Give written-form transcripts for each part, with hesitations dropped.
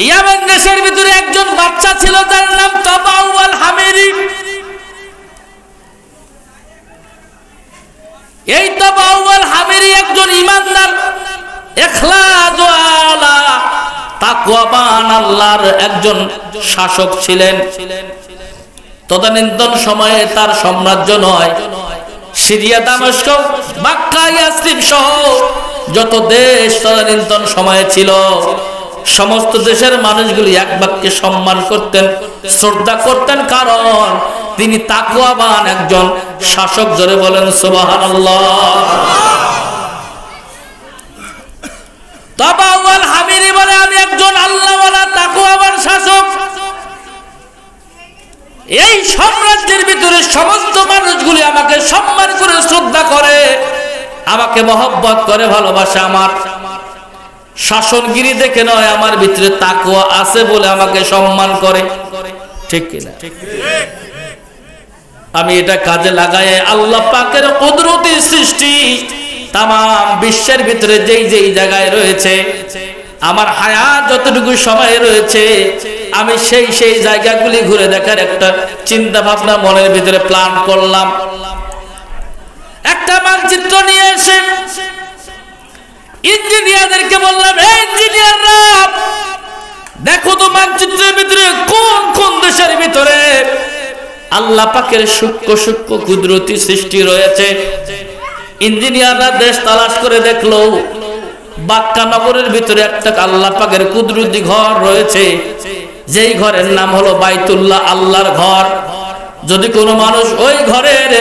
ইয়ামেন দেশের ভিতরে একজন বাচ্চা ছিল, যার নাম তাবাউ আল হামিরি। এই তাবাউ আল হামিরি একজন ইমানদার, ইখলাস ওয়ালা, তাকওয়াবান আল্লাহর একজন শাসক ছিলেন। তদানীন্তন সময়ে তার সাম্রাজ্য নয়, সিরিয়া, দামেস্ক, মক্কা, ইয়াসরিব সহ যত দেশ তদানীন্তন সময়ে ছিল, সমস্ত দেশের মানুষগুলি এক বাক্যে সম্মান করতেন, শ্রদ্ধা করতেন, কারণ তিনি তাকওয়াবান একজন শাসক। জোরে বলেন সুবহানাল্লাহ। তাবাউ আল হামিরি বলে, আমি একজন আল্লাহওয়ালা তাকওয়াবান শাসক। এই সাম্রাজ্যের ভিতরে সমস্ত মানুষগুলি আমাকে সম্মান করে, শ্রদ্ধা করে, আমাকে মহব্বত করে, ভালোবাসে। আমার শাসনগিরি দেখে নয়, আমার ভিতরে তাকওয়া আছে বলে আমাকে সম্মান করে। ঠিক কিনা? আমি এটা কাজে লাগাই আল্লাহ পাকের কুদরতি সৃষ্টি তাম বিশ্বের ভিতরে যেই যেই জায়গায় রয়েছে, আমার হায়াত যতটুকু সময় রয়েছে, আমি সেই সেই জায়গাগুলি ঘুরে দেখার একটা চিন্তা ভাবনা মনের ভিতরে প্ল্যান করলাম। একটা মানচিত্র নিয়ে এসে ইঞ্জিনিয়ারদেরকে বললাম, এই ইঞ্জিনিয়াররা দেখো তো মানচিত্রের ভিতরে কোন কোন দেশের ভিতরে আল্লাহ পাকের সূক্ষ্ম সূক্ষ্ম কুদরতি সৃষ্টি রয়েছে। ইঞ্জিনিয়াররা দেশ তালাশ করে দেখলো, বাক্কা নগরের ভিতরে একটা আল্লাহ পাকের কুদরতি ঘর রয়েছে, যেই ঘরের নাম হলো বাইতুল্লাহ, আল্লাহর ঘর। যদি কোনো মানুষ ওই ঘরের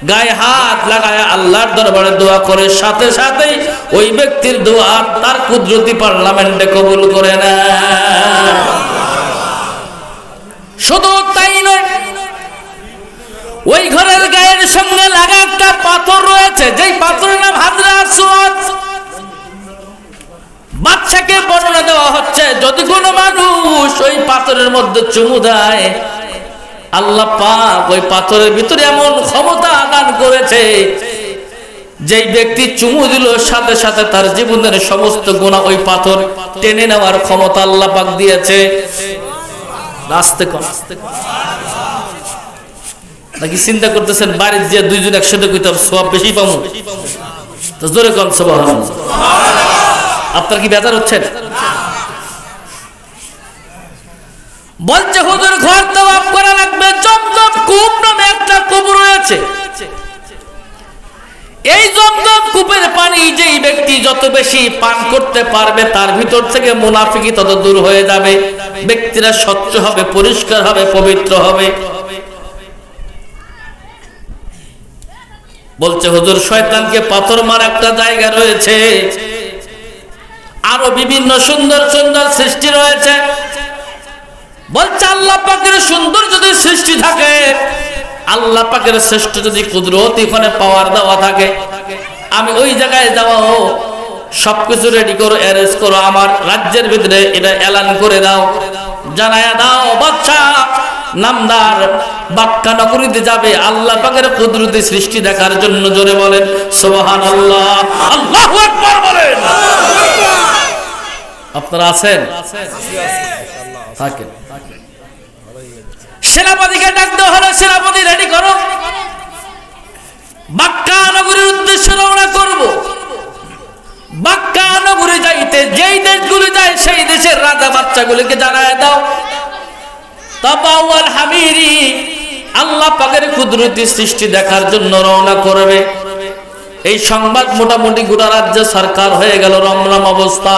গায়ে হাত লাগায় আল্লাহর দরবারে দোয়া করে, সাথে সাথেই ওই ব্যক্তির দোয়া তার কুদরতি পার্লামেন্টে কবুল করে নেয়। শুধু তাই নয়, ওই ঘরের গায়ের সঙ্গে লাগা একটা পাথর রয়েছে, যেই পাথরের নাম হাজরা আসওয়াদ। বাদশাকে বর্ণনা দেওয়া হচ্ছে, যদি কোনো মানুষ ওই পাথরের মধ্যে চুমু দেয়, আল্লাহ পাক ওই পাথরের ভিতরে এমন ক্ষমতা দান করেছে, যেই ব্যক্তি চুমু দিল সাথে সাথে তার জীবনের সমস্ত গুনাহ ওই পাথর টেনে নেওয়ার ক্ষমতা আল্লাহ পাক দিয়েছে। আস্তে কর, নাকি চিন্তা করতেছেন বাড়ির যে দুইজন একসাথে কইতাম সওয়াব বেশি পাবো? তো জোরে কোন সুবহানাল্লাহ। আপনার কি বেজার হচ্ছেন? বলছে হুজুর ঘর তওয়াব করা লাগবে, জমজম কূপ নামে একটা কূপ রয়েছে। এই জমজম কূপের পানি যেই ব্যক্তি যত বেশি পান করতে পারবে, তার ভিতর থেকে মুনাফিকি তত দূর হয়ে যাবে, ব্যক্তিরা স্বচ্ছ হবে, পরিষ্কার হবে, পবিত্র হবে। বলছে হুজুর শয়তানকে পাথর মার একটা জায়গা রয়েছে, আরো বিভিন্ন সুন্দর সুন্দর সৃষ্টি রয়েছে। বলছে আল্লাহ পাকের সুন্দর যদি সৃষ্টি থাকে, আল্লাহ পাকের শ্রেষ্ঠ যদি কুদরত এখানে পাওয়ার দেওয়া থাকে, আমি ওই জায়গায় যাওয়া সবকিছু রেডি করো, অ্যারেঞ্জ করো, আমার রাজ্যের ভিতরে এটা এলান করে দাও, জানায়া দাও বাদশা নামদার বাক্কা নগরীতে যাবে আল্লাহ পাকের কুদরতি সৃষ্টি দেখার জন্য। জোরে বলেন সুবহানাল্লাহ, আল্লাহু আকবার বলেন। আপনারা আছেন? থাকেন। সেনাপতিকে ডাক দেওয়া হলো, সেনাপতি রেডি করো, বাক্কা নগরীর উদ্দেশ্যে রওনা করব। বাক্কা নগরী যাইতে যেই দেশগুলি যায়, সেই দেশের রাজা বাচ্চাগুলিকে জানায় দাও, তাবাউ আল হামিরি আল্লাহ পাকের কুদরতি সৃষ্টি দেখার জন্য রওনা করবে। এই সংবাদ মোটামুটি গোটা রাজ্য সরকার হয়ে গেল, রমরম অবস্থা।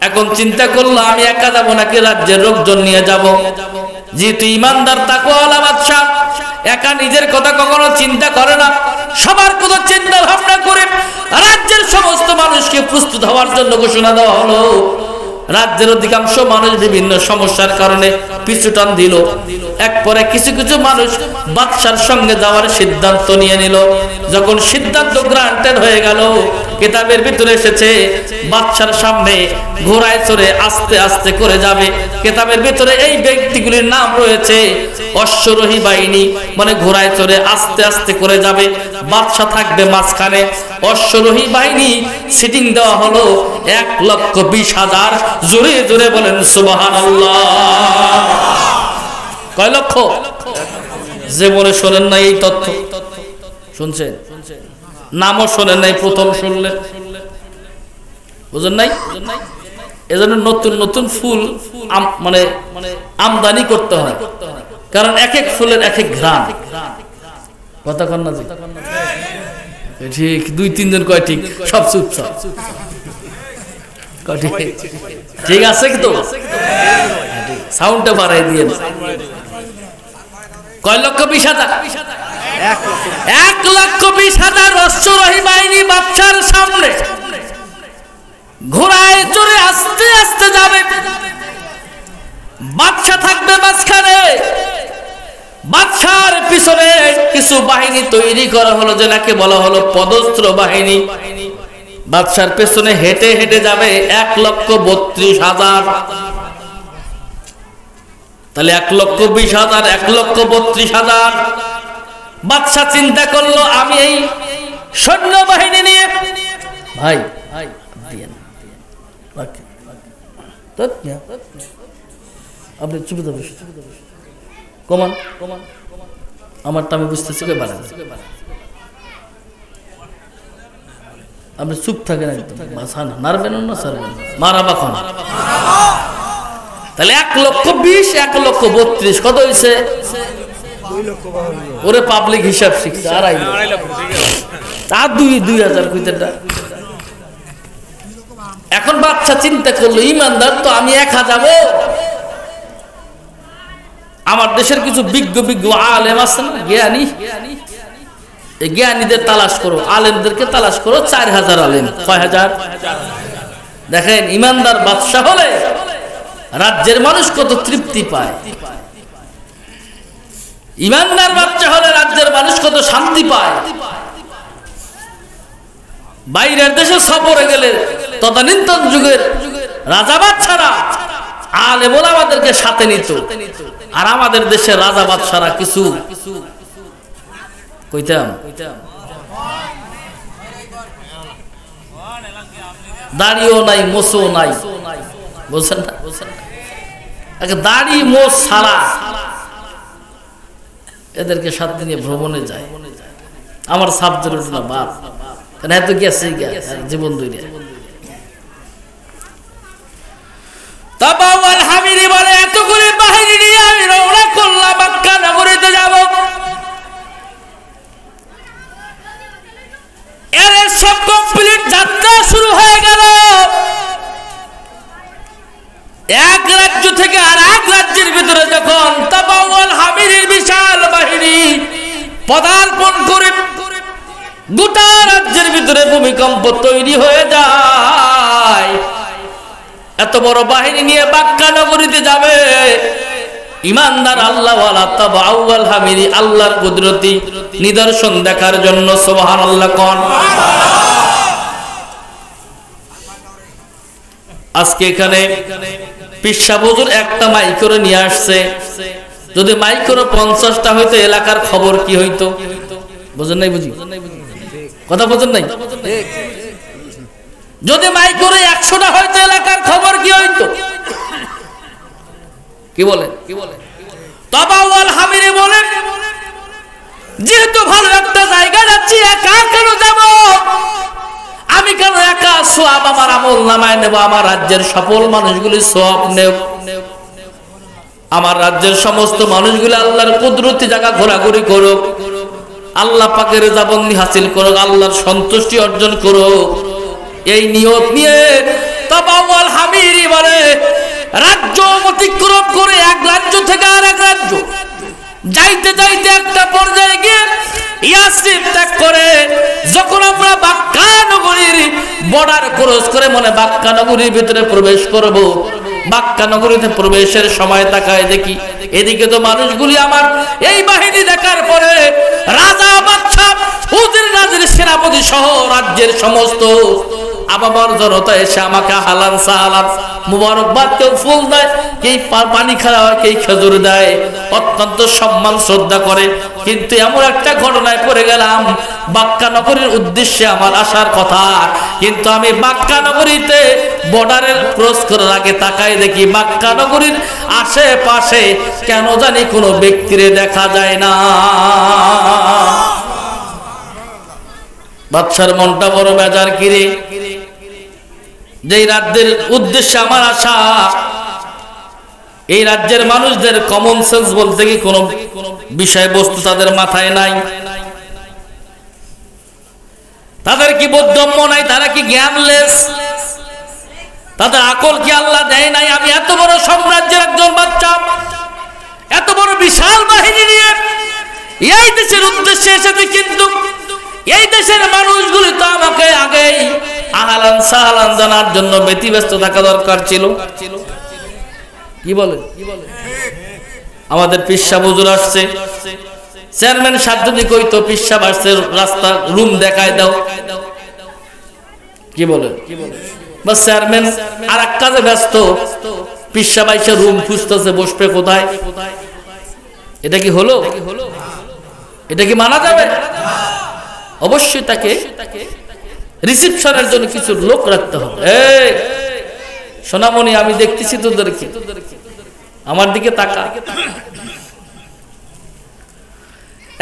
এখন চিন্তা করলো, আমি একা যাবো নাকি রাজ্যের লোকজন নিয়ে যাব? যেহেতু ইমানদার তাকওয়াওয়ালা বাদশা, একা নিজের কথা কখনো চিন্তা করে না, সবার কথা চিন্তা ভাবনা করে রাজ্যের সমস্ত মানুষকে প্রস্তুত হওয়ার জন্য ঘোষণা দেওয়া হলো। রাজ্যের অধিকাংশ মানুষ বিভিন্ন সমস্যার কারণে পিছুটান দিল। একপরে কিছু কিছু মানুষ বাদশার সঙ্গে যাওয়ার সিদ্ধান্ত নিয়ে নিল। যখন সিদ্ধান্ত গ্রান্টেড হয়ে গেল, কিতাবের ভিতরে এসেছে বাদশার সামনে ঘোড়ায় চড়ে আস্তে আস্তে করে যাবে। কিতাবের ভিতরে এই ব্যক্তিগুলির নাম রয়েছে অশ্বরোহী বাহিনী, মানে ঘোড়ায় চড়ে আস্তে আস্তে করে যাবে। বাদশা থাকবে মাঝখানে, অশ্বরোহী বাহিনী সিটিং দেওয়া হলো 1,20,000। জোরে জোরে বলেন সুবহানাল্লাহ। কয় লক্ষ? যে বলে শোনেন না এই তথ্য, শুনছেন? নামও শোনেন নাই, প্রথম শুনলেন, বুঝেন নাই? এজন্য নতুন নতুন ফুল মানে আমদানি করতে হয়, কারণ এক এক ফুলের এক এক ঘ্রাণ। কথা কন না? ঠিক, 2-3 জন কয় ঠিক, সব চুপচাপ। ঠিক আছে তো, সাউন্ডটা বাড়াই দিয়ে। কয় লক্ষ? 20,000। 1,20,000 অশ্বরোহী বাহিনী বাদশার সামনে ঘোড়ায় চড়ে আস্তে আস্তে যাবে। বাদশা থাকবে মাঝখানে। বাদশার পিছনে কিছু বাহিনী তৈরি করা হলো, যেটাকে বলা হলো পদস্ত্র বাহিনী। বাদশার পেছনে হেঁটে হেঁটে যাবে 1,32,000। তাহলে 1,20,000, 1,32,000। বাদশা চিন্তা করলো, আমি এই সৈন্য বাহিনী নিয়ে, ভাই আপনি চুপ থাকবে, কমান আমারটা আমি বুঝতেছি, আপনি চুপ থাকেন একদম, নারবেন না সারবেন, মারা বাখন। তাহলে 1,20,000, 1,32,000 কত হয়েছে? ওরে পাবলিক হিসাব শিখছে, 2.5 লক্ষ। আর 2,000 কইতেটা। এখন বাচ্চা চিন্তা করলো, ইমানদার তো আমি একা যাব, আমার দেশের কিছু বিজ্ঞ আলেম আছে না, জ্ঞানী, এই জ্ঞানীদের তালাশ করো, আলেমদেরকে তালাশ করো। 4,000 আলেম। কয় হাজার? দেখেন, ইমানদার বাদশা হলে রাজ্যের মানুষ কত তৃপ্তি পায়। ইমানদার বাদশা হলে রাজ্যের মানুষ কত শান্তি পায়। বাইরের দেশে সফরে গেলে তদানীন্তন যুগের রাজা বাদশারা আলেম ওলামাদেরকে সাথে নিত, আর আমাদের দেশে রাজা বাদশারা কিছু কইতাম দাড়িও নাই, মোছও নাই, বুঝছেন না? দাড়ি মোছ ছাড়া এদেরকে সাথে নিয়ে ভ্রমণে যায়। আমার সাবজেক্ট না বাপ, কেন এত গেছে জীবন দুইটা। তাবাওয়াল হামিরি বলে, এতগুলি বাহিনী নিয়ে আমি রওনা করলাম, মক্কা নগরীতে যাব। এর সব কমপ্লিট, যাত্রা শুরু হয়ে গেল। এক রাজ্য থেকে আর এক রাজ্যের ভিতরে যখন তাবাওয়াল হামিরির বিশাল বাহিনী পদার্পণ করে, গোটা রাজ্যের ভিতরে ভূমিকম্প তৈরি হয়ে যায়। এত বড় বাহিনী নিয়ে মক্কা নগরীতে যাবে ইমানদার আল্লাহওয়ালা তাবাওয়াল হামিরি আল্লাহর কুদরতি নিদর্শন দেখার জন্য। সুবহানাল্লাহ কোন। আজকে এখানে পিসা হুজুর একটা মাইক করে নিয়ে আসছে, যদি মাইক করে 50টা হইতো এলাকার খবর কি হইতো? বুঝেন নাই? বুঝি কথা বুঝেন নাই? যদি মাইক করে 100টা হইতো এলাকার খবর কি হইতো? কি বলে? তাবাওয়াল হামিরি বলে, যেহেতু ভালো একটা জায়গা যাচ্ছি, একা কেন যাব? আমি কেন একা সওয়াব আমার আমল নামায় নেব? আমার রাজ্যের সকল মানুষগুলি সওয়াব নেব। আমার রাজ্যের সমস্ত মানুষগুলি আল্লাহর কুদরতি জায়গা ঘোরাঘুরি করুক, আল্লাহ পাকের রেজাবন্দি হাসিল করুক, আল্লাহর সন্তুষ্টি অর্জন করুক। এই নিয়ত নিয়ে তাবাওয়াল হামিরি বলে, রাজ্য অতিক্রম করে এক রাজ্য থেকে আর এক রাজ্য যাইতে যাইতে একটা পর্যায়ে গিয়ে ইয়াসরিব ত্যাগ করে যখন আমরা মক্কা নগরীর বর্ডার ক্রস করে মনে মক্কা নগরীর ভিতরে প্রবেশ করব, মক্কা নগরীতে প্রবেশের সময় তাকায় দেখি এদিকে তো মানুষগুলি আমার এই বাহিনী দেখার পরে রাজা বাদশা উজির নাজির সেনাপতি সহ রাজ্যের সমস্ত আবাবার জনতা এসে আমাকে হালান সালাম মুবারকবাদ, কেউ ফুল দেয়, কে পানি খাওয়ায়, কে খেজুর দেয়, অত্যন্ত সম্মান শ্রদ্ধা করে। কিন্তু এমন একটা ঘটনায় পড়ে গেলাম, বাক্কা নগরীর উদ্দেশ্যে আমার আসার কথা, কিন্তু আমি বাক্কা নগরীতে বর্ডারের ক্রস করার আগে তাকাই দেখি বাক্কা নগরীর আশেপাশে কেন জানি কোনো ব্যক্তিরে দেখা যায় না। বাদশার মনটা বড় বেজার, কিরে যেই রাজ্যের উদ্দেশ্যে আমার আশা, এই রাজ্যের মানুষদের কমন সেন্স বলতে কি কোনো বিষয়বস্তু তাদের মাথায় নাই, তাদের কি বোধগম্য নাই, তারা কি জ্ঞানলেস, তাদের আকল কি আল্লাহ দেয় নাই? আমি এত বড় সাম্রাজ্যের একজন বাচ্চা, এত বড় বিশাল বাহিনী নিয়ে এই দেশের উদ্দেশ্যে এসেছি, কিন্তু এই দেশের মানুষগুলি তো আমাকে আগেই আহলান সাহলান জানার জন্য ব্যতিব্যস্ত থাকা দরকার ছিল। কি বলে আমাদের পিসা হুজুর আসছে, চেয়ারম্যান সাজ্জদি কইতো পিসা আসছে, রাস্তা রুম দেখায় দাও। কি বলে বাস চেয়ারম্যান আর এক কাজে ব্যস্ত, পিসা বাইসে রুম খুঁজতেছে, বসবে কোথায়? এটা কি হলো? এটা কি মানা যাবে? অবশ্যই তাকে রিসেপশনের জন্য কিছু লোক রাখতে হবে। এই সোনামণি, আমি দেখতেছি তোদেরকে, আমার দিকে তাকা।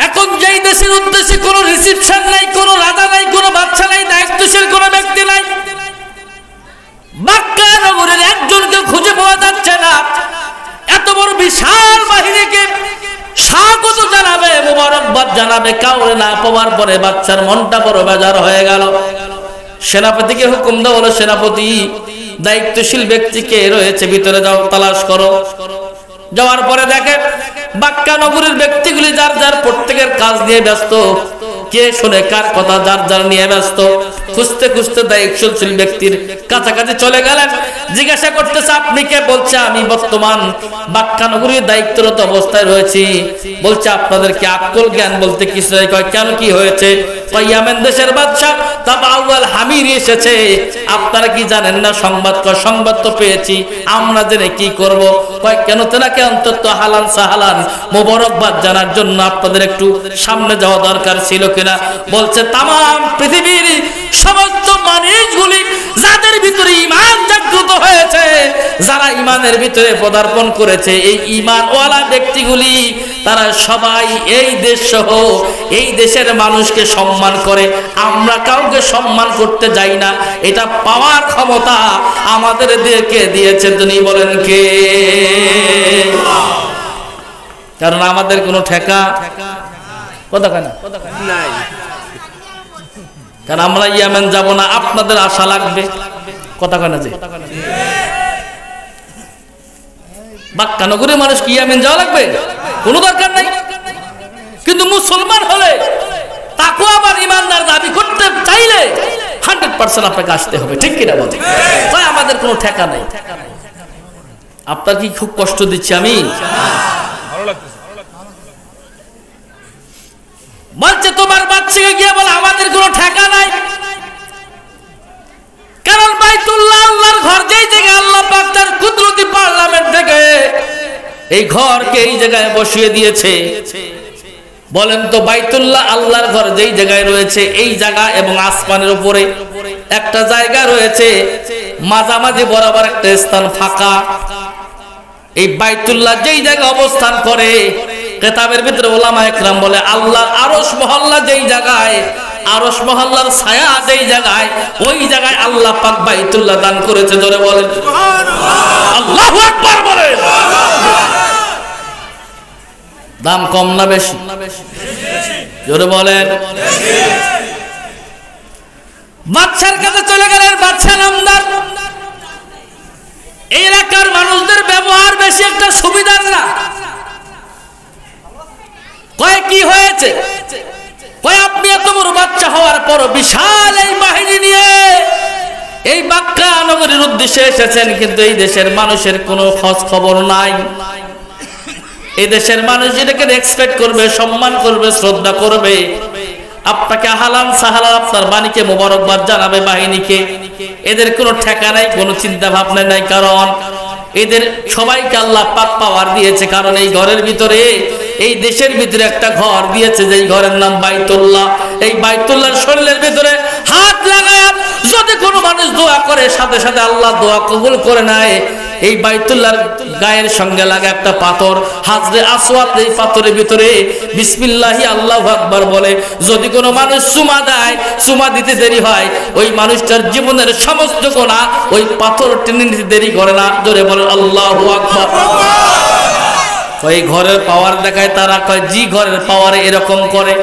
এখন যেই দেশের উদ্দেশ্যে কোনো রিসেপশন নাই, কোনো রাজা নাই, কোনো বাচ্চা নাই, দায়িত্বশীল কোনো ব্যক্তি নাই, মক্কা নগরের একজনকে খুঁজে পাওয়া যাচ্ছে না, এত বড় বিশাল বাহিনীকে স্বাগত জানাবে, মোবারকবাদ জানাবে, কাউরে না পাওয়ার পরে বাচ্চার মনটা বড় বেজার হয়ে গেল। সেনাপতিকে হুকুম দেওয়া হলো, সেনাপতি দায়িত্বশীল ব্যক্তিকে রয়েছে, ভিতরে যাও, তালাশ করো। যাওয়ার পরে দেখে বাক্কা নগরীর ব্যক্তিগুলি যার যার প্রত্যেকের কাজ নিয়ে ব্যস্ত, কে শুনে কার কথা যার যার নিয়ে ব্যস্ত। খুঁজতে খুঁজতে দায়িত্বশীল ব্যক্তির কাছাকাছি চলে গেলেন, জিজ্ঞাসা করতেছে আপনি কে? বলছে আমি বর্তমান বাক্কা নগরীর দায়িত্বরত অবস্থায় রয়েছি। বলছে আপনাদের কি আকল জ্ঞান বলতে কিছু নেই? কয় কেন, কি হয়েছে? কয় ইয়ামেন দেশের বাদশা তাবাউল হামিরি এসেছে, আপনারা কি জানেন না সংবাদ? কয় সংবাদ তো পেয়েছি, আমরা জেনে কি করব? কয় কেন? তেনাকে অন্তত হালান সাহালান মোবারকবাদ জানার জন্য আপনাদের একটু সামনে যাওয়া দরকার ছিল কিনা? বলছে তামাম পৃথিবীর সমস্ত মানুষগুলি যাদের ভিতরে ঈমান জাগ্রত হয়েছে, যারা ঈমানের ভিতরে পদার্পণ করেছে, এই ঈমানওয়ালা ব্যক্তিগুলি তারা সবাই এই দেশ সহ এই দেশের মানুষকে সম্মান করে। আমরা কাউকে সম্মান করতে যাই না, এটা পাওয়ার ক্ষমতা আমাদেরকে দিয়েছে। তিনি বলেন কে? কারণ আমাদের কোনো ঠেকা কথা কেন নাই, কারণ আমরা ইয়ামেন যাব না, আপনাদের আশা লাগবে কথা কেন? যে বাক্কা নগরের মানুষ কি ইয়ামেন যাওয়া লাগবে? কোনো দরকার নাই। কিন্তু মুসলমান হলে তাকে আবার ইমানদার দাবি করতে চাইলে 100% আপনাকে আসতে হবে, ঠিক কিনা বলতে? তাই আমাদের কোনো ঠেকা নাই। আপনার কি খুব কষ্ট দিচ্ছি আমি? বলছে তোমার বাচ্চাকে গিয়ে বলে আমাদের কোনো ঠেকা নাই, কারণ বাইতুল্লাহ আল্লাহর ঘর, যেই জায়গায় আল্লাহ পাক তার কুদরতি পার্লামেন্ট থেকে এই ঘরকে এই জায়গায় বসিয়ে দিয়েছে। বলেন তো বাইতুল্লাহ আল্লাহর ঘর যেই জায়গায় রয়েছে, এই জায়গা এবং আসমানের উপরে একটা জায়গা রয়েছে, মাঝামাঝি বরাবর একটা স্থান ফাঁকা। এই বাইতুল্লাহ যেই জায়গায় অবস্থান করে, কিতাবের ভিতরে উলামা ইকরাম বলে আল্লাহর আরশ মহল্লা যেই জায়গায়, আরশ মহল্লার ছায়া যেই জায়গায়, ওই জায়গায় আল্লাহ পাক বাইতুল্লাহ দান করেছে। জোরে বলেন সুবহানাল্লাহ, আল্লাহু আকবার বলেন। দাম কম না বেশি? জোরে বলেন। বাদশার কাছে চলে গেলেন, বাদশা নামদার। এই এলাকার মানুষদের ব্যবহার বেশি একটা সুবিধার না। কয় কি হয়েছে? কয় আপনি এত বড় বাচ্চা হওয়ার পর বিশাল এই বাহিনী নিয়ে এই বাক্কা নগরীর উদ্দেশ্যে এসেছেন, কিন্তু এই দেশের মানুষের কোনো খোঁজ খবর নাই। এই দেশের মানুষ এটাকে রেসপেক্ট করবে, সম্মান করবে, শ্রদ্ধা করবে, আপনাকে হালান সাহালান আপনার বাণীকে মোবারকবাদ জানাবে বাহিনীকে। এদের কোনো ঠেকা নাই, কোনো চিন্তা ভাবনা নাই। কারণ এদের সবাইকে আল্লাহ পাক পাওয়ার দিয়েছে, কারণ এই ঘরের ভিতরে, এই দেশের ভিতরে একটা ঘর দিয়েছে, যেই ঘরের নাম বাইতুল্লাহ। এই বাইতুল্লাহর শরীরের ভিতরে হাত লাগায় যদি কোনো মানুষ দোয়া করে, সাথে সাথে আল্লাহ দোয়া কবুল করে নেয়। এই বাইতুল্লাহর গায়ের সঙ্গে লাগা একটা পাথর হাজরে আসওয়াদ, এই পাথরের ভিতরে বিসমিল্লাহি আল্লাহু আকবার বলে যদি কোনো মানুষ চুমা দেয়, চুমা দিতে দেরি হয়, ওই মানুষটার জীবনের সমস্ত গুনাহ ওই পাথর টেনে নিতে দেরি করে না। জোরে বলেন আল্লাহু আকবার। ওই ঘরের পাওয়ার দেখায় তারা, কয় জি ঘরের পাওয়ারে এরকম করে,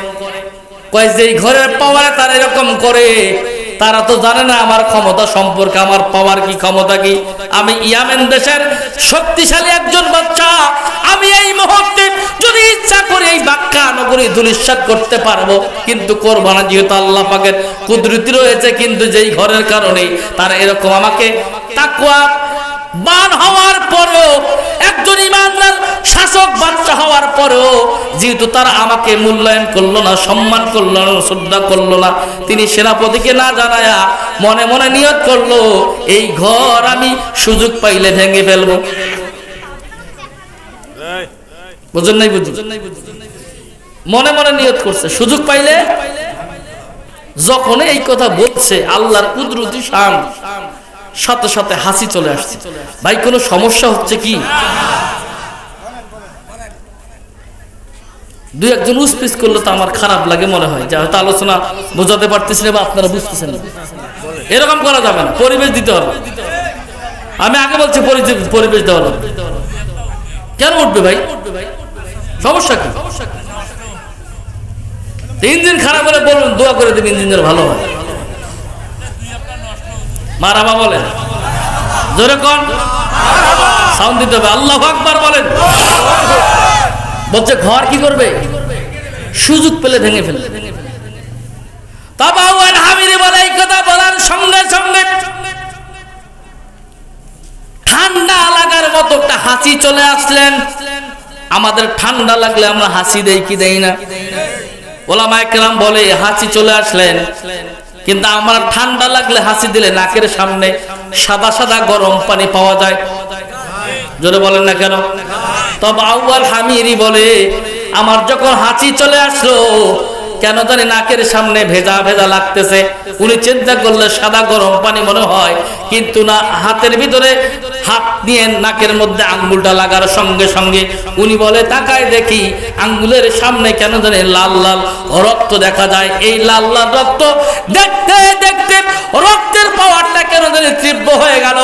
কয় যেই ঘরের পাওয়ারে তারা এরকম করে, তারা তো জানে না আমার ক্ষমতা সম্পর্কে, আমার পাওয়ার কি, ক্ষমতা কি। আমি ইয়েমেন দেশের শক্তিশালী একজন বাচ্চা, আমি এই মুহূর্তে যদি ইচ্ছা করে এই বাক্কা নগরী ধূলিসাৎ করতে পারবো, কিন্তু করব না, যেহেতু আল্লাহ পাকের কুদরতি রয়েছে। কিন্তু যেই ঘরের কারণে তারা এরকম আমাকে তাকওয়া বান হওয়ার পরেও, একজন ইমানদার শাসক বাচ্চা হওয়ার পরেও যেহেতু তারা আমাকে মূল্যায়ন করলো না, সম্মান করলো না, শ্রদ্ধা করলো না, তিনি সেনাপতিকে না জানায়া মনে মনে নিয়ত করলো এই ঘর আমি সুযোগ পাইলে ভেঙে ফেলবো। বুঝুন নাই? বুঝুন, মনে মনে নিয়ত করছে সুযোগ পাইলে। যখন এই কথা বলছে, আল্লাহর কুদরতি শান, সাথে সাথে হাসি চলে আসছে। ভাই কোনো সমস্যা হচ্ছে কি? দুই একজন উসপিস করলে তো আমার খারাপ লাগে, মনে হয় যে হয়তো আলোচনা বোঝাতে পারতেছি না বা আপনারা বুঝতেছেন না। এরকম করা যাবে না, পরিবেশ দিতে হবে। আমি আগে বলছি পরিবেশ দেওয়া হবে। কেন উঠবে ভাই? সমস্যা কি? ইঞ্জিন খারাপ হলে বলুন, দোয়া করে দেবেন ইঞ্জিনের ভালো হয়। মারাবা বলেন, জোরে কোন সাউন্ড দিতে হবে। আল্লাহু আকবার বলেন। বলছে ঘর কি করবে? সুযোগ পেলে ভেঙে ফেলবে। তাবাওয়াল হামিরি বলে এই কথা বলার সঙ্গে সঙ্গে ঠান্ডা লাগার মতো একটা হাসি চলে আসলেন। আমাদের ঠান্ডা লাগলে আমরা হাসি দেই কি দেই না? ওলামায়ে কেরাম বলে হাসি চলে আসলেন, কিন্তু আমার ঠান্ডা লাগলে হাসি দিলে নাকের সামনে সাদা সাদা গরম পানি পাওয়া যায়। জোরে বলেন না কেন? তবে আউয়াল হামিরি বলে আমার যখন হাসি চলে আসলো, কেন জানি নাকের সামনে ভেজা ভেজা লাগতেছে। উনি চিন্তা করলে সাদা গরম পানি মনে হয়, কিন্তু না, হাতের ভিতরে হাত নিয়ে নাকের মধ্যে আঙ্গুলটা লাগার সঙ্গে সঙ্গে উনি বলে তাকায় দেখি আঙ্গুলের সামনে কেন জানি লাল লাল রক্ত দেখা যায়। এই লাল লাল রক্ত দেখতে দেখতে রক্তের পাওয়ারটা কেন জানি তীব্র হয়ে গেল।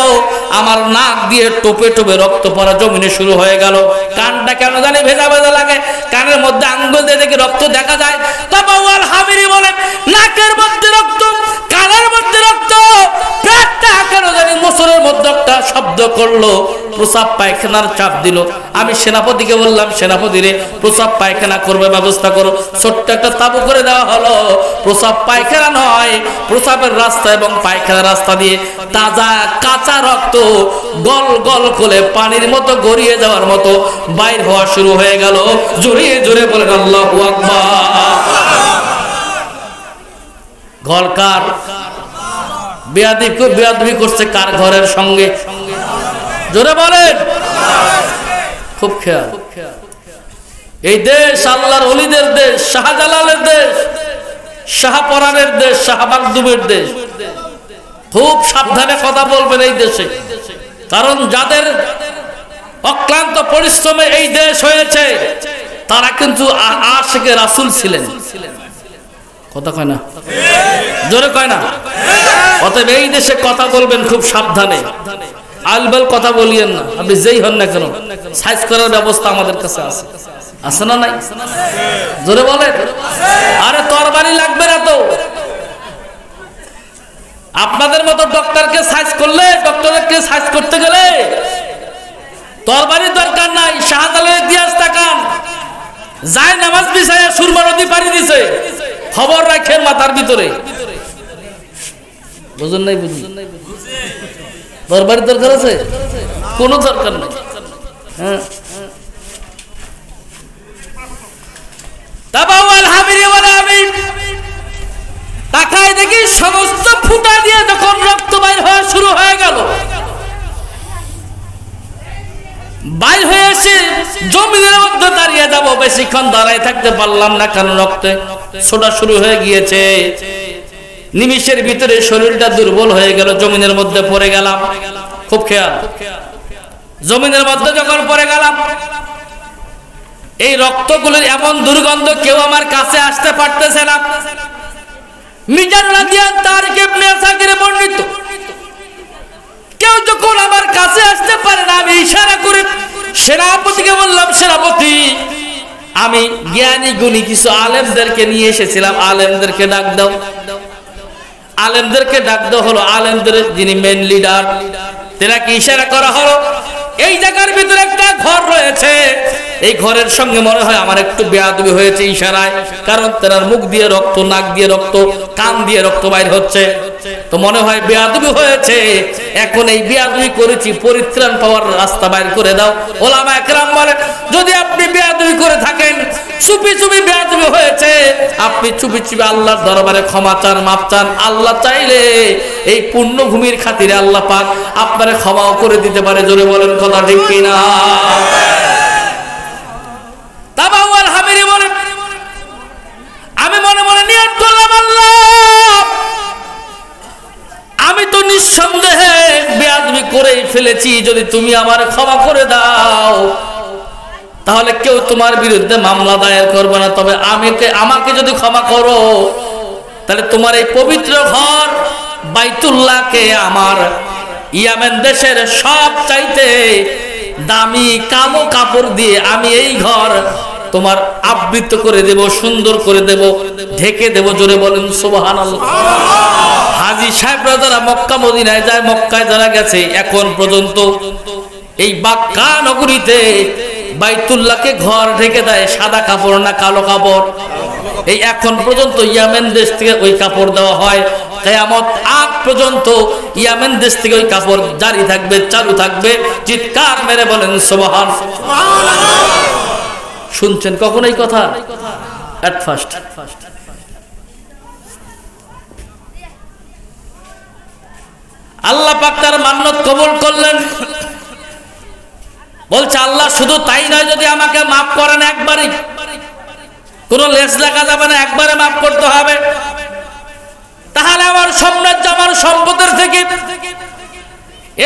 আমার নাক দিয়ে টোপে টোপে রক্ত পড়া জমিনে শুরু হয়ে গেল। কানটা কেন জানি ভেজা ভেজা লাগে, কানের মধ্যে আঙ্গুল দিয়ে দেখি রক্ত দেখা যায়। তাবাওয়াল হামিরি বলে নাকের মধ্যে রক্ত, কানের মধ্যে রক্ত, পেটটা কেন জানি মোচরের মধ্যে একটা শব্দ করলো, প্রসাব পায়খানার চাপ দিল। আমি সেনাপতিকে বললাম, সেনাপতি রে, প্রসাব পায়খানা করবে ব্যবস্থা করো। ছোট্ট একটা তাবু করে দেওয়া হলো। প্রসাব পায়খানা নয়, প্রসাবের রাস্তা এবং পায়খানার রাস্তা দিয়ে তাজা কাঁচা রক্ত গল গল করে পানির মতো গড়িয়ে যাওয়ার মতো বাইর হওয়া শুরু হয়ে গেল। জোরে জোরে বলেন আল্লাহু আকবার। ঘর কার? বেয়াদবি করছে কার ঘরের সঙ্গে? জোরে বলেন। খুব খেয়াল। এই দেশ আল্লাহর ওলিদের দেশ, শাহজালালের দেশ, শাহপরানের দেশ, শাহ মাকদুমের দেশ। খুব সাবধানে কথা বলবেন এই দেশে, কারণ যাদের অক্লান্ত পরিশ্রমে এই দেশ হয়েছে তারা কিন্তু আশিকে রাসূল ছিলেন। কথা কয় না? জোরে কয় না? অতএব এই দেশে কথা বলবেন খুব সাবধানে, আলবাল কথা বলিয়েন না। আপনি যেই হন না কেন, সাইজ করার ব্যবস্থা আমাদের কাছে আছে, আছে না নাই? জোরে বলেন। আরে তরবারি লাগবে না তো। আপনাদের মতো ডক্টরকে সাইজ করলে, ডক্টরকে সাইজ করতে গেলে তরবারির দরকার নাই। শাহজালালের ইতিহাস তাকান, যায় নামাজ বিছায়া সুরমা নদী পাড়ি দিছে, খবর রাখেন মাথার ভিতরে। বুঝুন নাই? বুঝুন। দরবারের দরকার আছে? কোনো দরকার নাই। হ্যাঁ, তাবাওয়াল হামিরি বলে আমি তাকায় দেখি সমস্ত ফুটা দিয়ে যখন রক্ত বাইর হওয়া শুরু হয়ে গেল, বাইর হয়ে এসে জমিনের মধ্যে দাঁড়িয়ে যাব, বেশিক্ষণ দাঁড়ায় থাকতে পারলাম না, কারণ রক্তে ছোটা শুরু হয়ে গিয়েছে। নিমিষের ভিতরে শরীরটা দুর্বল হয়ে গেল, জমিনের মধ্যে পড়ে গেলাম। খুব খেয়াল, জমিনের মধ্যে যখন পড়ে গেলাম, এই রক্তগুলোর এমন দুর্গন্ধ, কেউ আমার কাছে আসতে পারতেছে না। মিজানুর রাদিয়ান তারিক ইবনে আসাকির বর্ণিত, কেউ যখন আমার কাছে আসতে পারে না, আমি ইশারা করে সেনাপতিকে বললাম, সেনাপতি, আমি জ্ঞানী গুণী কিছু আলেমদেরকে নিয়ে এসেছিলাম, আলেমদেরকে ডাক দাও। আলেমদেরকে ডাক দেওয়া হলো, আলেমদের যিনি মেন লিডার, তেনাকে ইশারা করা হলো। এই জায়গার ভিতরে একটা ঘর রয়েছে, এই ঘরের সঙ্গে মনে হয় আমার একটু বেয়াদবি হয়েছে ইশারায়, কারণ তেনার মুখ দিয়ে রক্ত, নাক দিয়ে রক্ত, কান দিয়ে রক্ত বাইর হচ্ছে, তো মনে হয় বেয়াদবি হয়েছে। এখন এই বেয়াদবি করেছি, পরিত্রাণ পাওয়ার রাস্তা বাইর করে দাও। ওলামা একরাম বলে, যদি আপনি বেয়াদবি করে থাকেন, চুপি চুপি বেয়াদবি হয়েছে, আপনি চুপি চুপি আল্লাহর দরবারে ক্ষমা চান, মাপ চান। আল্লাহ চাইলে এই পুণ্যভূমির খাতিরে আল্লাহ পাক আপনারে ক্ষমাও করে দিতে পারে। জোরে বলেন কথা ঠিক কিনা? তাবাউল হামিরি বলেন, আমি মনে মনে নিয়ত করলাম, আল্লাহ, আমি তো নিঃসন্দেহে বেয়াদবি করেই ফেলেছি, যদি তুমি আমার ক্ষমা করে দাও তাহলে কেউ তোমার বিরুদ্ধে মামলা দায়ের করবে না। তবে আমাকে যদি ক্ষমা করো, তাহলে তোমার এই পবিত্র ঘর বাইতুল্লাহকে আমার ইয়েমেন দেশের সব চাইতে দামি কালো কাপড় দিয়ে আমি এই ঘর তোমার আবৃত করে দেব, সুন্দর করে দেব, ঢেকে দেব। জোরে বলেন সুবহানাল্লাহ। হাজী সাহেবরা যারা মক্কা মদিনায় যায়, মক্কায় যারা গেছে, এখন পর্যন্ত এই বাক্কা নগরীতে বাইতুল্লাহকে ঘর ঢেকে দেয়, সাদা কাপড় না কালো কাপড়। এই এখন পর্যন্ত ইয়েমেন দেশ থেকে ওই কাপড় দেওয়া হয়, কিয়ামত আগ পর্যন্ত ইয়েমেন দেশ থেকে ওই কাপড় জারি থাকবে, চালু থাকবে। চিৎকার মেরে বলেন সুবহানাল্লাহ। শুনছেন কখন এই কথা? At first. আল্লাহ পাক তার মান্নত কবুল করলেন। বলছে, আল্লাহ শুধু তাই নয়, যদি আমাকে মাফ করেন একবারই, কোন লেজ লাগা যাবে না, একবারে মাফ করতে হবে, তাহলে আমার সাম্রাজ্য, আমার সম্পদের থেকে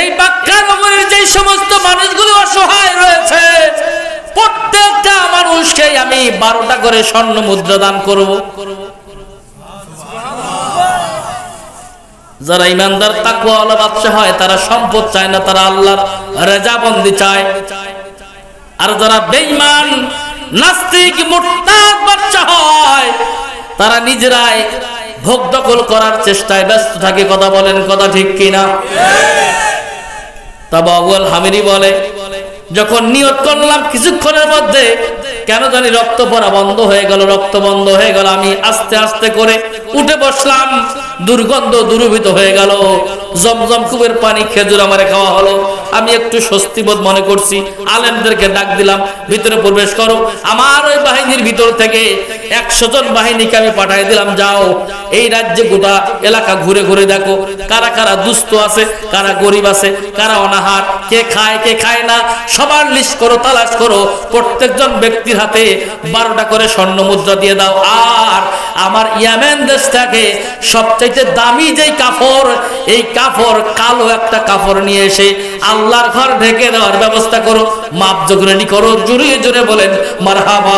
এই বাক্কা নগরীর যে সমস্ত মানুষগুলো অসহায় রয়েছে, প্রত্যেকটা মানুষকে আমি 12টা করে স্বর্ণ মুদ্রা দান করব। যারা ইমানদার তাকওয়াওয়ালা বাদশা হয়, তারা সম্পদ চায় না, তারা আল্লাহর রেজাবন্দি চায়। আর যারা বেঈমান, নাস্তিক, মুরতাদ বাদশা হয়, তারা নিজেরাই ভোগ দখল করার চেষ্টায় ব্যস্ত থাকে। কথা বলেন, কথা ঠিক কিনা? তাবাউল হামিরি বলে, যখন নিয়ত করলাম কিছুক্ষণের মধ্যে কেন জানি রক্ত পড়া বন্ধ হয়ে গেল, রক্ত বন্ধ হয়ে গেল। আমি আস্তে আস্তে করে উঠে বসলাম, দুর্গন্ধ দূরীভূত হয়ে গেল। জমজম কুবের পানি, খেজুর আমারে খাওয়া হলো। আমি একটু স্বস্তি বোধ মনে করছি। আলেমদেরকে ডাক দিলাম, ভিতরে প্রবেশ করো। আমার ওই বাহিনীর ভিতর থেকে 100 জন বাহিনীকে আমি পাঠিয়ে দিলাম, যাও এই রাজ্যে গোটা এলাকা ঘুরে ঘুরে দেখো, কারা কারা দুস্থ আছে, কারা গরিব আছে, কারা অনাহার, কে খায় কে খায় না, সবার লিস্ট করো, তালাশ করো। প্রত্যেকজন ব্যক্তির হাতে 12টা করে স্বর্ণ মুদ্রা দিয়ে দাও। আর আমার ইয়েমেন দেশটাকে সবচাইতে দামি যেই কাপড়, এই কাপড় কালো একটা কাপড় নিয়ে এসে আল্লাহর ঘর ঢেকে দেওয়ার ব্যবস্থা করো। মাপ যোগ রেডি করো। জোরে জোরে বলেন মারহাবা,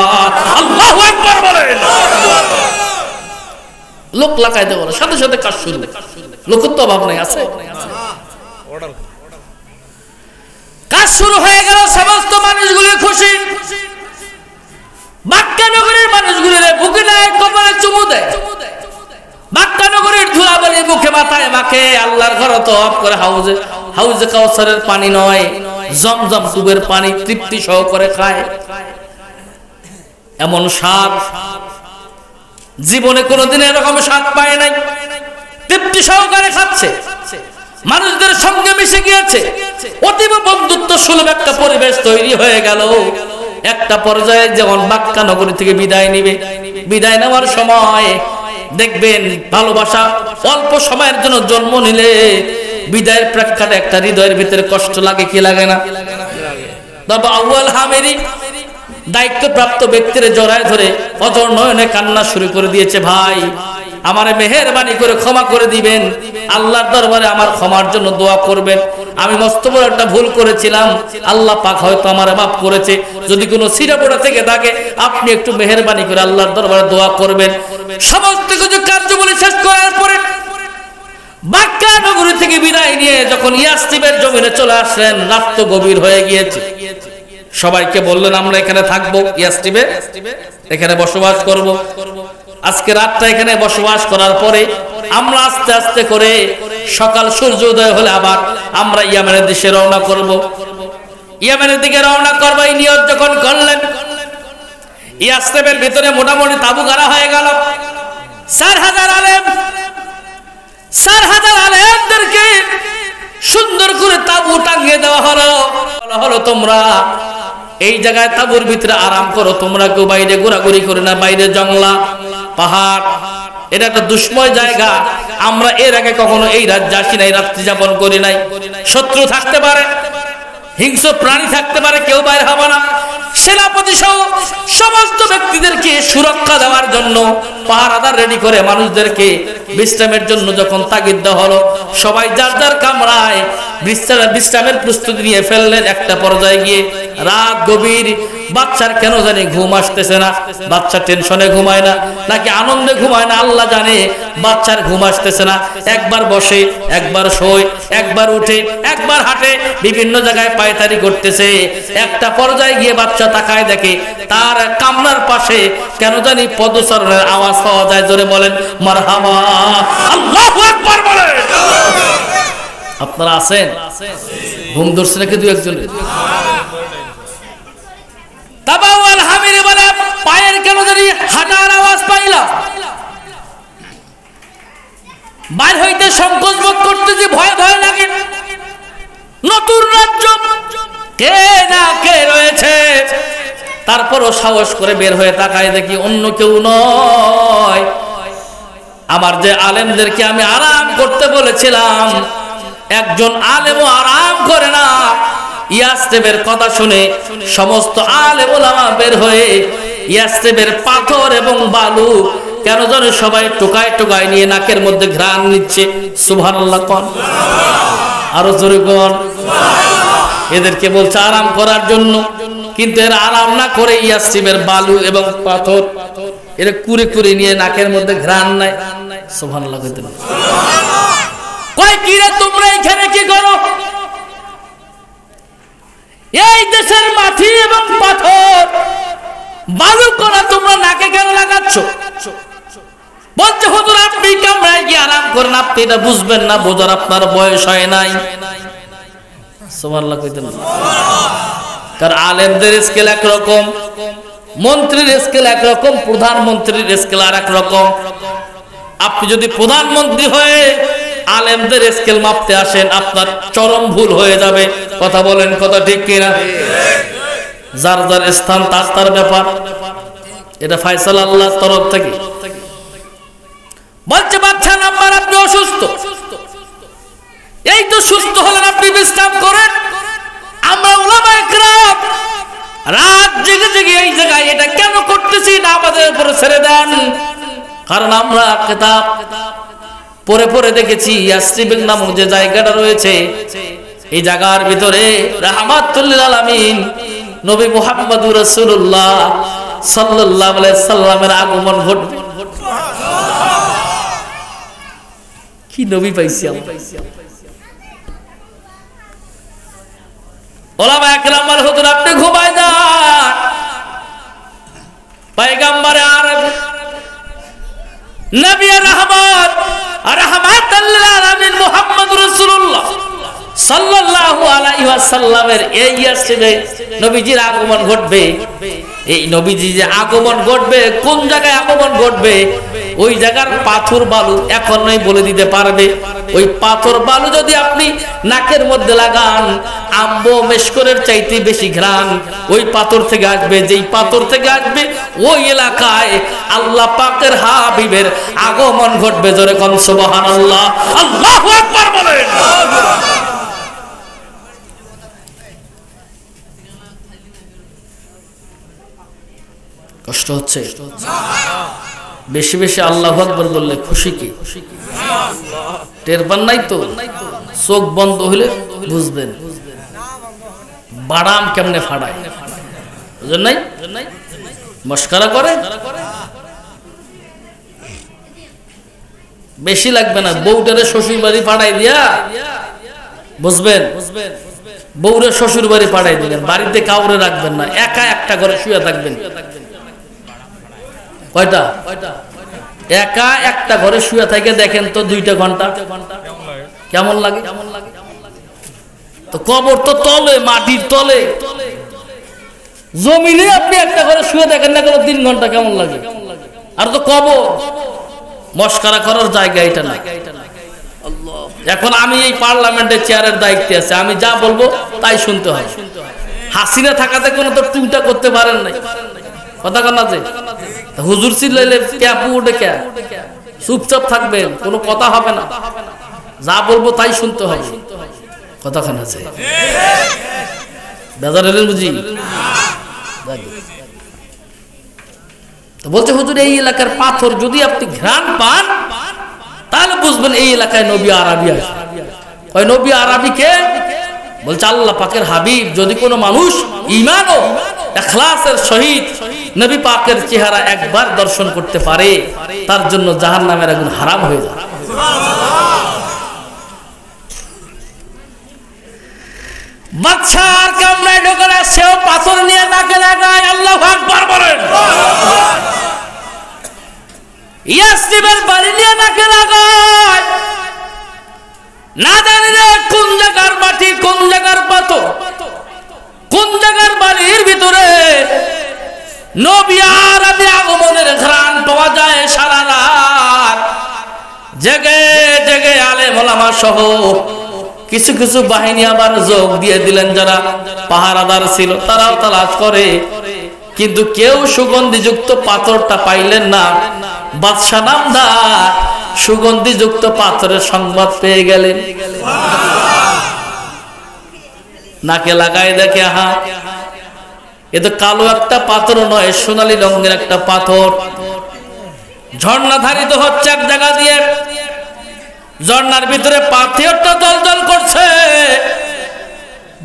আল্লাহু আকবার বলেন। লোক লাগাই দেবো, সাথে সাথে কাজ শুরু। লোকের তো অভাব নাই, আছে কাজ শুরু হয়ে গেল। সমস্ত মানুষগুলি খুশি। বাক্কা নগরীর মানুষগুলির বুকে নেয়, কপালে চুমু দেয়। বাক্কা নগরীর ধুলাবালি মুখে মাথায় মাখে। আল্লাহর ঘর তো অফ করে হাউজে কাউসারের পানি নয়, জমজম কুবের পানি তৃপ্তি সহকারে খায়। এমন স্বাদ জীবনে কোনোদিন এরকম স্বাদ পায় নাই। তৃপ্তি সহকারে খাচ্ছে, মানুষদের সঙ্গে মিশে গিয়েছে। অতীব বন্ধুত্ব সুলভ একটা পরিবেশ তৈরি হয়ে গেল। একটা পর্যায়ে যখন বাক্কা নগরী থেকে বিদায় নিবে, বিদায় নেওয়ার সময় দেখবেন ভালোবাসা অল্প সময়ের জন্য জন্ম নিলে বিদায়ের প্রেক্ষাপটে একটা হৃদয়ের ভিতরে কষ্ট লাগে, কি লাগে না? তবে আউয়াল হামিরি দায়িত্বপ্রাপ্ত ব্যক্তির জড়ায় ধরে অজর নয়নে কান্না শুরু করে দিয়েছে, ভাই আমারে মেহেরবানি করে ক্ষমা করে দিবেন, আল্লাহর দরবারে আমার ক্ষমার জন্য দোয়া করবেন, আমি মস্ত বড় একটা ভুল করেছিলাম, আল্লাহ পাক হয়তো আমারে মাফ করেছে, যদি কোনো সিরাপোড়া থেকে থাকে আপনি একটু মেহেরবানি করে আল্লাহর দরবারে দোয়া করবেন। সমস্ত কিছু কার্যাবলী শেষ করার পরে মক্কা নগরী থেকে বিদায় নিয়ে যখন ইয়াসরিবের জমিনে চলে আসলেন, রাত তো গভীর হয়ে গিয়েছে। সবাইকে বললেন আমরা এখানে থাকবো, ইয়াসরিবে এখানে বসবাস করব। আজকে রাতটা এখানে বসবাস করার পরে আমরা আস্তে আস্তে করে সকাল সূর্য উদয় হলে আবার আমরা ইয়ামেনের দিকে রওনা করব। ইয়ামেনের দিকে রওনা করব এই নিয়ত যখন করলেন, ইয়াসরিবের ভিতরে মোটামুটি তাবু গাড়া হয়ে গেল। 4000 আলেম, 4000 আলেমদেরকে সুন্দর করে তাবু টাঙিয়ে দেওয়া হলো তোমরা এই জায়গায় তাবুর ভিতরে আরাম করো, তোমরা কেউ বাইরে ঘোরাঘুরি করে না, বাইরে জঙ্গলা পাহাড়, এটা একটা দুষ্ময় জায়গা, আমরা এর আগে কখনো এই রাজ্যে আসি নাই, রাত্রি যাপন করি নাই, শত্রু থাকতে পারে, হিংস্র প্রাণী থাকতে পারে, কেউ বাইরে হবে না। সেনাপতি সহ সমস্ত ব্যক্তিদেরকে সুরক্ষা দেওয়ার জন্য পাহারাদার রেডি করে মানুষদেরকে বিশ্রামের জন্য যখন তাগিদ দেওয়া হলো, সবাই যার যার কামরায় বিশ্রামের প্রস্তুতি নিয়ে ফেললেন। একটা পর্যায়ে গিয়ে রাত গভীর, বাচ্চার কেন জানি ঘুম আসতেছে না, বাচ্চা টেনশনে ঘুমায় না নাকি আনন্দে ঘুমায় না আল্লাহ জানে, বাচ্চার ঘুম আসতেছে না, একবার বসে একবার শোয়, একবার উঠে একবার হাঁটে, বিভিন্ন জায়গায় পায়তারি করতেছে। একটা পর্যায়ে গিয়ে বাচ্চা তাকায় দেখে তার কামরার পাশে কেন জানি পদচারণের আওয়াজ পাওয়া যায়। জোরে বলেন মারহাবা, আল্লাহু আকবার বলেন। আপনারা আছেন? ঘুম ধরছে নাকি দু একজন? তাবাওয়াল হামিরে বলে পায়ের কেন জানি হাঁটার আওয়াজ পাইলাম, বাইর হইতে সংকোচ বোধ করতেছে, ভয় ভয় লাগে। নতুন রাজ্য, কে না কে রয়েছে, তারপরও সাহস করে বের হয়ে তাকায় দেখি অন্য কেউ নয়, আমার যে আলেমদেরকে আমি আরাম করতে বলেছিলাম একজন আলেমও আরাম করে না। ইয়াসরিবের কথা শুনে সমস্ত আলেম ওলামা বের হয়ে ইয়াসরিবের পাথর এবং বালু কেন জানে সবাই টোকায় টোকায় নিয়ে নাকের মধ্যে ঘ্রাণ নিচ্ছে। সুবহানাল্লাহ কোন, আরো জোরে কোন। এদেরকে বলছে আরাম করার জন্য, কিন্তু এরা আরাম না করে ইয়াসরিবের বালু এবং পাথর এরা কুরে কুরে নিয়ে নাকের মধ্যে ঘ্রাণ নেয়। সুবহানাল্লাহ কইতে না, কয় কি রে তোমরা এখানে কি করো? এই দেশের মাটি এবং পাথর বালু করা তোমরা নাকে কেন লাগাচ্ছ? বলছে হুজুর আপনি কামরায় গিয়ে আরাম করেন, আপনি এটা বুঝবেন না, বোঝার আপনার বয়স হয় নাই। সুবহানাল্লাহ কইতেন। কারণ আলেমদের স্কেল একরকম, মন্ত্রীর স্কেল একরকম, প্রধানমন্ত্রীর স্কেল আর এক রকম। আপনি যদি প্রধানমন্ত্রী হয়ে আলেমদের স্কেল মাপতে আসেন আপনার চরম ভুল হয়ে যাবে। কথা বলেন, কথা ঠিক কিনা? যার যার স্থান তার তার ব্যাপার, এটা ফয়সালা আল্লাহর তরফ থেকে। বলছে বাচ্চা নাম্বার আপনি অসুস্থ, এই তো সুস্থ হলেন, আপনি বিশ্রাম করেন। আমরা উলামা ইকরাম রাত জেগে জেগে এই জায়গায় এটা কেন করতেছি না আমাদের উপরে ছেড়ে দেন। কারণ আমরা কিতাব পরে পরে দেখেছি ইয়াসরিব নামক যে জায়গাটা রয়েছে এই জায়গার ভিতরে রাহমাতুল লিল আলামিন নবী মুহাম্মদুর রাসূলুল্লাহ সাল্লাল্লাহু আলাইহি সাল্লামের আগমন ঘটবে। কি নবী পাইছি আমরা। ওলামা একরাম বলে হুজুর আপনি ঘুমায় যান, পয়গম্বর আরব নবী রহমত রাহমাতুল লিল আলামিন মুহাম্মদুর রাসূলুল্লাহ সাল্লাল্লাহু আলাইহি ওয়াসাল্লামের এই ইয়াসরিবে নবীজির আগমন ঘটবে। এই নবীজি যে আগমন ঘটবে, কোন জায়গায় আগমন ঘটবে ওই জায়গার পাথর বালু এখন নয় বলে দিতে পারবে। ওই পাথর বালু যদি আপনি নাকের মধ্যে লাগান, আম্ব মেশকরের চাইতে বেশি ঘ্রাণ ওই পাথর থেকে আসবে। যেই পাথর থেকে আসবে ওই এলাকায় আল্লাহ পাকের হাবিবের আগমন ঘটবে। জোরে কোন সুবহানাল্লাহ, আল্লাহু আকবার বলেন। কষ্ট হচ্ছে? বেশি বেশি আল্লাহু আকবার বললে খুশি কি? টের পান নাই তো? চোখ বন্ধ হইলে বুঝবেন বাদাম কেমনে ফাড়ায়, বুঝেন নাই? মস্কারা করে, বেশি লাগবে না। বউটারে শ্বশুর বাড়ি পাঠাই দিয়া বুঝবেন, বউরে শ্বশুর বাড়ি পাঠাই দিলেন, বাড়িতে কাউরে রাখবেন না, একা একটা ঘরে শুয়ে থাকবেন। কয়টা? একা একটা ঘরে শুয়ে থাকে দেখেন তো 2 ঘন্টা কেমন লাগে? তো কবর তো তলে, মাটির তলে, জমিনে আপনি একটা ঘরে শুয়ে দেখেন না কেন 3 ঘন্টা কেমন লাগে? আর তো কবর, মস্কারা করার জায়গা এটা না। এখন আমি এই পার্লামেন্টের চেয়ারের দায়িত্বে আছে, আমি যা বলবো তাই শুনতে হয়। হাসিনা থাকাতে কোনো তো টুংটা করতে পারেন নাই, কথা কান্না যে হুজুর চিল্লাইলে ক্যাপু উঠে ক্যা, চুপচাপ থাকবেন, কোনো কথা হবে না, যা বলবো তাই শুনতে হবে, কথা কান্না যে বেজার হলেন বুঝি। বলছে হুজুর এই এলাকার পাথর যদি আপনি ঘ্রাণ পান তাহলে বুঝবেন এই এলাকায় নবী আরবি আছে। ওই নবী আরবি কে? বলছে আল্লাহ পাকের হাবিব। যদি কোনো মানুষ ঈমান ও ইখলাসের সহিত নবী পাকের চেহারা একবার দর্শন করতে পারে তার জন্য জাহান্নামের আগুন হারাম হয়ে যায়। বাদশার কামরায় ঢোকালে সেও পাথর নিয়ে নাকে লাগায়, আল্লাহু আকবার বলেন। ইয়াসরিবের বাড়ি নিয়ে নাকে লাগায়, না জানি রে কোন জায়গার মাটি, কোন জায়গার পাথর, কোন জায়গার বাড়ির ভিতরে নবী আরবি আগমনের ঘ্রাণ পাওয়া যায়। সারা রাত জেগে জেগে আলেম ওলামা সহ কিছু কিছু বাহিনী আবার যোগ দিয়ে দিলেন, যারা পাহারাদার ছিল তারাও তালাশ করে, কিন্তু কেউ সুগন্ধিযুক্ত পাথরটা পাইলেন না। বাদশা নামদার সুগন্ধিযুক্ত পাথরের সংবাদ পেয়ে গেলেন, নাকে লাগায় দেখে, হা এ তো কালো একটা পাথর নয়, সোনালী রঙের একটা পাথর। ঝর্ণা ধারিত হচ্ছে এক জায়গা দিয়ে, ঝর্ণার ভিতরে পাথরটা দলদল করছে।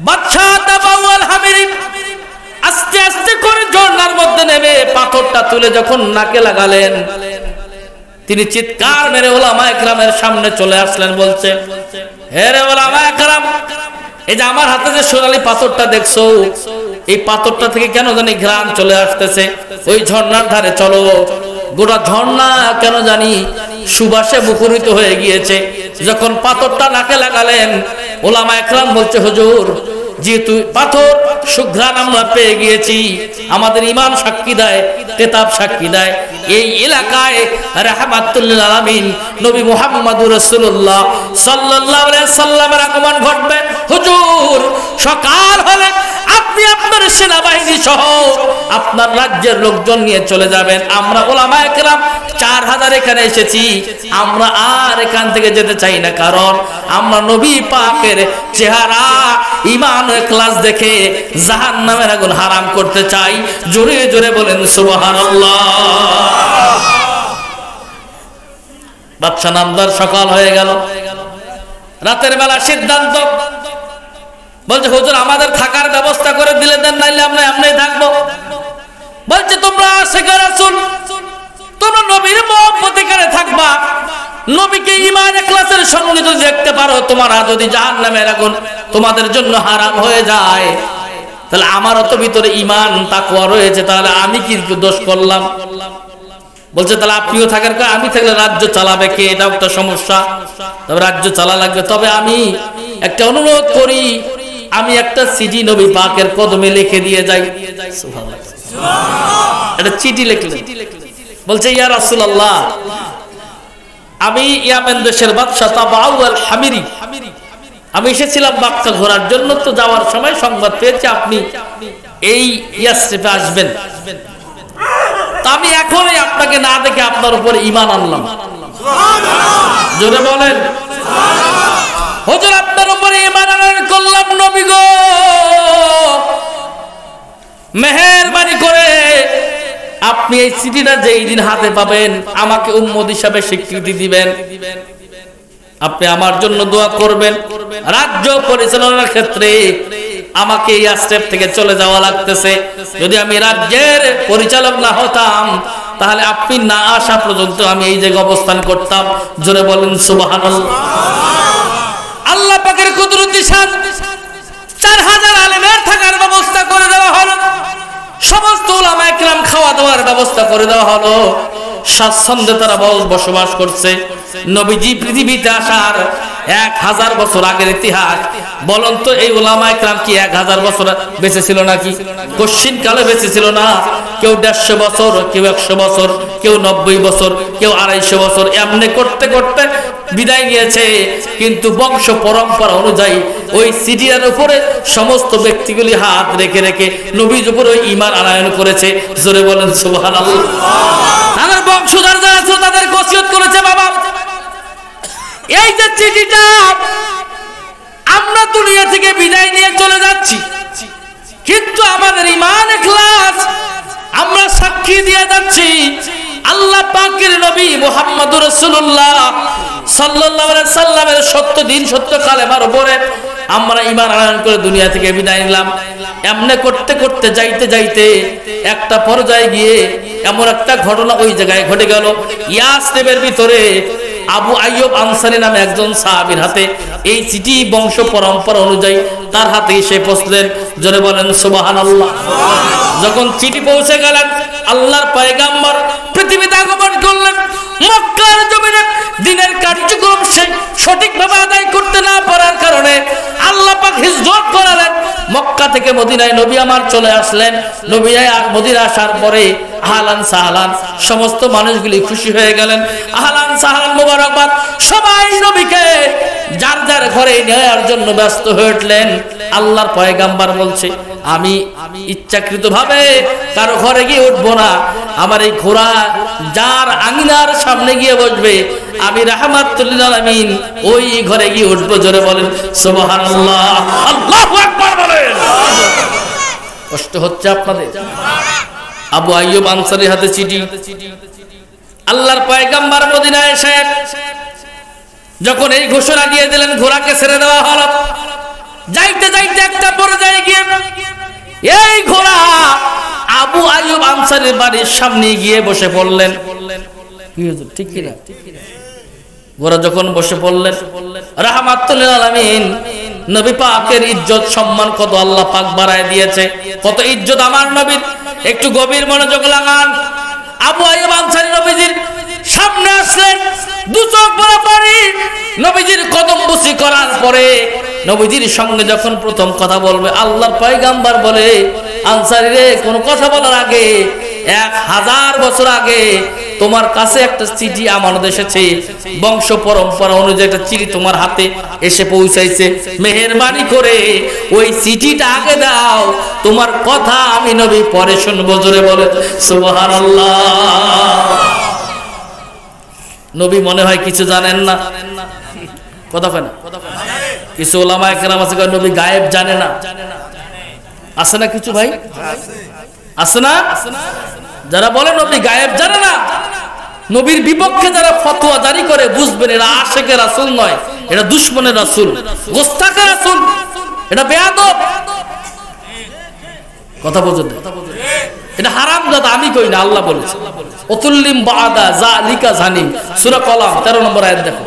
বাদশা তাবাউল হামিরি আস্তে আস্তে করে ঝর্ণার মধ্যে নেমে পাথরটা তুলে যখন নাকে লাগালেন, তিনি চিৎকার মেরে ওলামায়ে কেরামের সামনে চলে আসলেন। বলছে, হে রে ওলামায়ে কেরাম, এই যে আমার হাতে যে সোনালী পাথরটা দেখছো, এই পাথরটা থেকে কেন জানি ঘ্রাণ চলে আসতেছে, ওই ঝর্ণার ধারে চলো। গোটা ঝর্ণা কেন জানি সুবাসে মুখরিত হয়ে গিয়েছে। যখন পাথরটা নাকে লাগালেন, ওলামায়ে কেরাম বলছে, হুজুর যেহেতু পাথর সুঘ্রাণ আমরা পেয়ে গিয়েছি, আমাদের ঈমান সাক্ষী দেয়, কিতাব সাক্ষী দেয়, এই এলাকায় রাহমাতুল লিল আলামিন নবী মুহাম্মদুর রাসূলুল্লাহ সাল্লাল্লাহু আলাইহি সাল্লামের আগমন ঘটবে। হুজুর সকাল হলে আপনি আপনার সেনাবাহিনী সহ আপনার রাজ্যের লোকজন নিয়ে চলে যাবেন। আমরা ওলামায়ে কেরাম 4000 এখানে এসেছি, আমরা আর এখান থেকে যেতে চাই না, কারণ আমরা নবী পাকের চেহারা ঈমান ও ইখলাস দেখে জাহান্নামের আগুন হারাম করতে চাই। জোরে জোরে বলেন সুবহানাল্লাহ। বাদশা নামদার সকাল হয়ে গেল, রাতের বেলা সিদ্ধান্ত, বলছে হুজুর আমাদের থাকার ব্যবস্থা করে দিলে দেন, নাইলে আমরা এমনি থাকবো। বলছে তোমরা আশিকে রাসূল, তোমরা নবীর মহব্বত এখানে থাকবা, নবীকে ঈমান ইখলাসের সঙ্গে যদি দেখতে পারো, তোমরা যদি জাহান্নামের আগুন তোমাদের জন্য হারাম হয়ে যায়, তাহলে আমারও তো ভিতরে ঈমান তাকওয়া রয়েছে, তাহলে আমি কি দোষ করলাম? বলছে তাহলে আপনিও থাকেন, আমি থাকলে রাজ্য চালাবে কে? এটাও একটা সমস্যা, তবে রাজ্য চালা লাগবে। তবে আমি একটা অনুরোধ করি, আমি একটা চিঠি নবী পাকের কদমে লিখে দিয়ে যাই। সুবহানাল্লাহ, একটা চিঠি লিখলেন। বলছে ইয়া রাসূলুল্লাহ, আমি ইয়ামেন দেশের বাদশা তাবাউল হামিরি, আমি এসেছিলাম মক্কা ঘোরার জন্য, তো যাওয়ার সময় সংবাদ পেয়েছি আপনি এই ইয়াসরিফে আসবেন, তা আমি এখনই আপনাকে না দেখে আপনার উপরে ঈমান আনলাম। জোরে বলেন হুজুর, আপনার উপরে ঈমান আনয়ন করলাম। নবী গো, মেহেরবানি করে আপনি এই চিঠিটা যেই দিন হাতে পাবেন আমাকে উম্মত হিসাবে স্বীকৃতি দিবেন, আপনি আমার জন্য দোয়া করবেন। রাজ্য পরিচালনার ক্ষেত্রে আমাকে এই স্টেপ থেকে চলে যাওয়া লাগতেছে, যদি আমি রাজ্যের পরিচালক না হতাম তাহলে আপনি না আসা পর্যন্ত আমি এই জায়গায় অবস্থান করতাম। জোরে বলেন সুবহানাল্লাহ। আল্লাহ পাকের কুদরতি শান, 4000 আলেমের থাকার ব্যবস্থা করে দেওয়া হলো, সমস্ত উলামা একরাম খাওয়া দাওয়ার ব্যবস্থা করে দেওয়া হলো, স্বাচ্ছন্দ্যে তারা বসবাস করছে। নবীজি পৃথিবীতে আসার 1000 বছর আগের ইতিহাস বলুন তো, এই উলামা একরাম কি 1000 বছর বেঁচে ছিল নাকি? কশিন কালে বেঁচে ছিল না। কেউ 150 বছর, কেউ 100 বছর, কেউ 90 বছর, কেউ 250 বছর, এমনি করতে করতে বিদায় নিয়েছে। কিন্তু বংশ পরম্পরা অনুযায়ী ওই সিডিয়ার উপরে সমস্ত ব্যক্তিগুলি হাত রেখে রেখে নবীর উপরে ঈমান আনয়ন করেছে। জোরে বলেন সুবহানাল্লাহ। তাদের বংশধর যারা ছিল তাদের ওসিয়ত করেছে, বাবা এই যে চিঠিটা আমরা দুনিয়া থেকে বিদায় নিয়ে চলে যাচ্ছি, কিন্তু আমাদের ঈমান ইখলাস আমরা সাক্ষী দিয়ে যাচ্ছি আল্লাহ পাকের নবী মুহাম্মদুর রাসূলুল্লাহ সাল্লাল্লাহু আলাইহি সাল্লামের সত্য দিন সত্য কালেমার উপরে আমরা ঈমান আনয়ন করে দুনিয়া থেকে বিদায় নিলাম। এমনে করতে করতে যাইতে যাইতে একটা পর্যায়ে গিয়ে এমন একটা ঘটনা ওই জায়গায় ঘটে গেল, ইয়াসরিবের ভিতরে আবু আইয়ুব আনসারী নামে একজন সাহাবীর হাতে এই চিঠি বংশ পরম্পরা অনুযায়ী তার হাতে এসে পৌঁছলেন। জোরে বলেন সুবহানাল্লাহ। যখন চিঠি পৌঁছে গেলেন, আল্লাহর পয়গম্বর পৃথিবীতে আগমন করলেন। মক্কার জমিনে দিনের কার্যক্রম সঠিকভাবে আদায় করতে না পারার কারণে আল্লাহ পাক হিজরত করালেন। মক্কা থেকে মদিনায় নবী আমার চলে আসলেন। নবী মদিনা আসার পরে আহলান সাহলান সমস্ত মানুষগুলি খুশি হয়ে গেলেন। আহলান সাহলান মোবারকবাদ, সবাই নবীকে যার যার ঘরে নেওয়ার জন্য ব্যস্ত হয়ে উঠলেন। আল্লাহর পয়গম্বর বলছে, আমি ইচ্ছাকৃতভাবে কারো ঘরে গিয়ে উঠবো না। আমার এই ঘোড়া যার আঙিনার সামনে গিয়ে বসবে আমি রাহমাতুল লিল আলামিন ওই ঘরে গিয়ে উঠবো। জোরে বলেন সুবহানাল্লাহ। আল্লাহু আকবার বলেন। কষ্ট হচ্ছে আপনাদের? আবু আইয়ুব আনসারীর হাতে চিঠি, আল্লাহর পয়গম্বর মদিনায় এসে যখন এই ঘোষণা দিয়ে দিলেন ঘোড়াকে ছেড়ে দেওয়া হলো, যাইতে যাইতে একটা পর্যায়ে গিয়ে এই ঘোড়া আবু আইয়ুব আনসারীর বাড়ির সামনে গিয়ে বসে পড়লেন। কি হুজুর, ঠিক কি না? ঘোড়া যখন বসে পড়লেন, রাহমাতুল লিল আলামিন নবী পাকের ইজ্জত সম্মান কত আল্লাহ পাক বাড়ায় দিয়েছে, কত ইজ্জত আমার নবীর। একটু গভীর মনোযোগ লাগান। আবু আইয়ুব আনসারী নবীজির সামনে আসলেন, দু চোখ ভরা পানি। নবীজির কদম বুসি করার পরে নবীজির সঙ্গে যখন প্রথম কথা বলবে, আল্লাহর পয়গম্বর বলে, আনসারী রে, কোন কথা বলার আগে 1000 বছর আগে তোমার কাছে একটা চিঠি আমানত এসেছে, বংশ পরম্পরা অনুযায়ী একটা চিঠি তোমার হাতে এসে পৌঁছাইছে। মেহেরবানি করে ওই চিঠিটা আগে দাও, তোমার কথা আমি নবী পরে শুনবো। জোরে বলে সুবহানাল্লাহ। নবী মনে হয় কিছু জানেন না, কথা কয় না? কিছু ওলামায়ে কেরাম আছে নবী গায়েব জানে না, আছে না কিছু ভাই? আছে না? যারা বলে নবী গায়েব জানে না, নবীর বিপক্ষে যারা ফতোয়া জারি করে, বুঝবেন এরা আশিকে রাসূল নয়, এটা দুশমনের রাসূল, গোস্তাখের রাসূল, এটা বেয়াদব। কথা বুঝুন, এটা হারামজাদা আমি কই না, আল্লাহ বলেছে। উতুল্লিম বাদা যালিকা জানিম, সূরা কলাম 13 নম্বর আয়াত দেখো।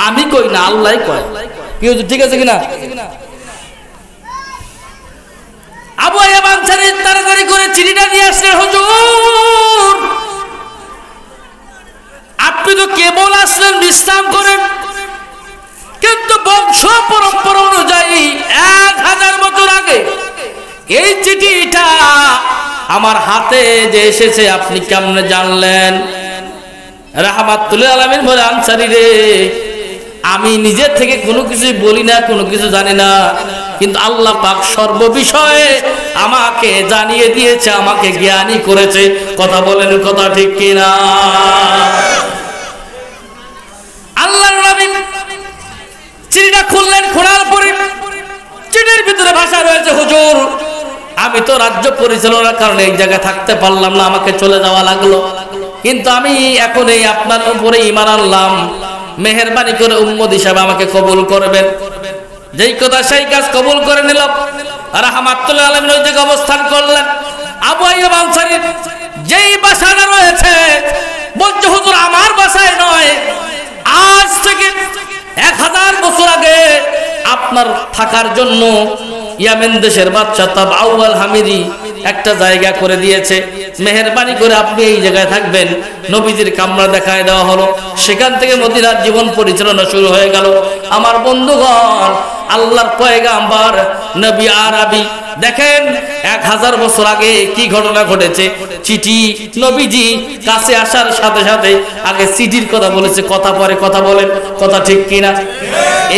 আমি কই না, আল্লাহই কয়। কি হুজুর, ঠিক আছে কিনা? আবু আইয়ুব আনসারী তাড়াতাড়ি করে চিঠিটা নিয়ে আসলেন। হুজুর, আপনি তো কেবল আসলেন বিশ্রাম করেন, কিন্তু বংশ পরম্পরা অনুযায়ী 1000 বছর আগে এই চিঠিটা আমার হাতে যে এসেছে আপনি কেমনে জানলেন? রাহমাতুল লিল আলামিন বলে, আনসারী রে, আমি নিজে থেকে কোনো কিছু বলি না, কোনো কিছু জানি না, কিন্তু আল্লাহ পাক সর্ববিষয়ে আমাকে জানিয়ে দিয়েছে, আমাকে জ্ঞানী করেছে। কথা বলেন, কথা ঠিক কিনা? আল্লাহর নবী চিঠিটা খুললেন, খোলার পরে চিঠির ভিতরে ভাষা রয়েছে, হুজুর আমি তো রাজ্য পরিচালনার কারণে এই জায়গায় থাকতে পারলাম না, আমাকে চলে যাওয়া লাগলো, কিন্তু আমি এখন এই আপনার উপরে ঈমান আনলাম, মেহেরবানি করে উম্মত হিসাবে আমাকে কবুল করবেন। যেই কথা সেই কাজ, কবুল করে নিলাম। রাহমাতুল্লাহ আলাইহি ওই জায়গায় অবস্থান করলেন। আবু আইয়ুব আনসারীর যেই বাসাটা রয়েছে, বলছে হুজুর আমার বাসায় নয়, আজ থেকে 1000 বছর আগে আপনার থাকার জন্য ইয়ামেন দেশের বাদশা তাবআউ আল হামিরি একটা জায়গা করে দিয়েছে, মেহেরবানি করে আপনি এই জায়গায় থাকবেন। নবীজির কামরা দেখায় দেওয়া হলো, সেখান থেকে মদিনার জীবন পরিচালনা শুরু হয়ে গেল। আমার বন্ধুগণ, আল্লাহর পয়গাম্বর নবী আরবি, দেখেন 1000 বছর আগে কি ঘটনা ঘটেছে। চিঠি, নবীজি কাছে আসার সাথে সাথে আগে চিঠির কথা বলেছে, কথা পরে কথা বলেন, কথা ঠিক কিনা?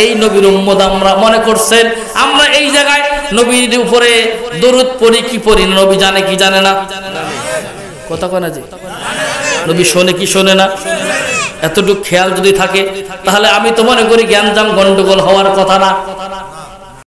এই নবীর উম্মত আমরা মনে করছেন আমরা এই জায়গায় নবীর উপরে দরুদ পড়ি কি পড়ি, নবী জানে কি জানে না? কথা কয় না যে নবী শোনে কি শোনে না? এতটুকু খেয়াল যদি থাকে তাহলে আমি তো মনে করি জ্ঞানজাম গন্ডগোল হওয়ার কথা না।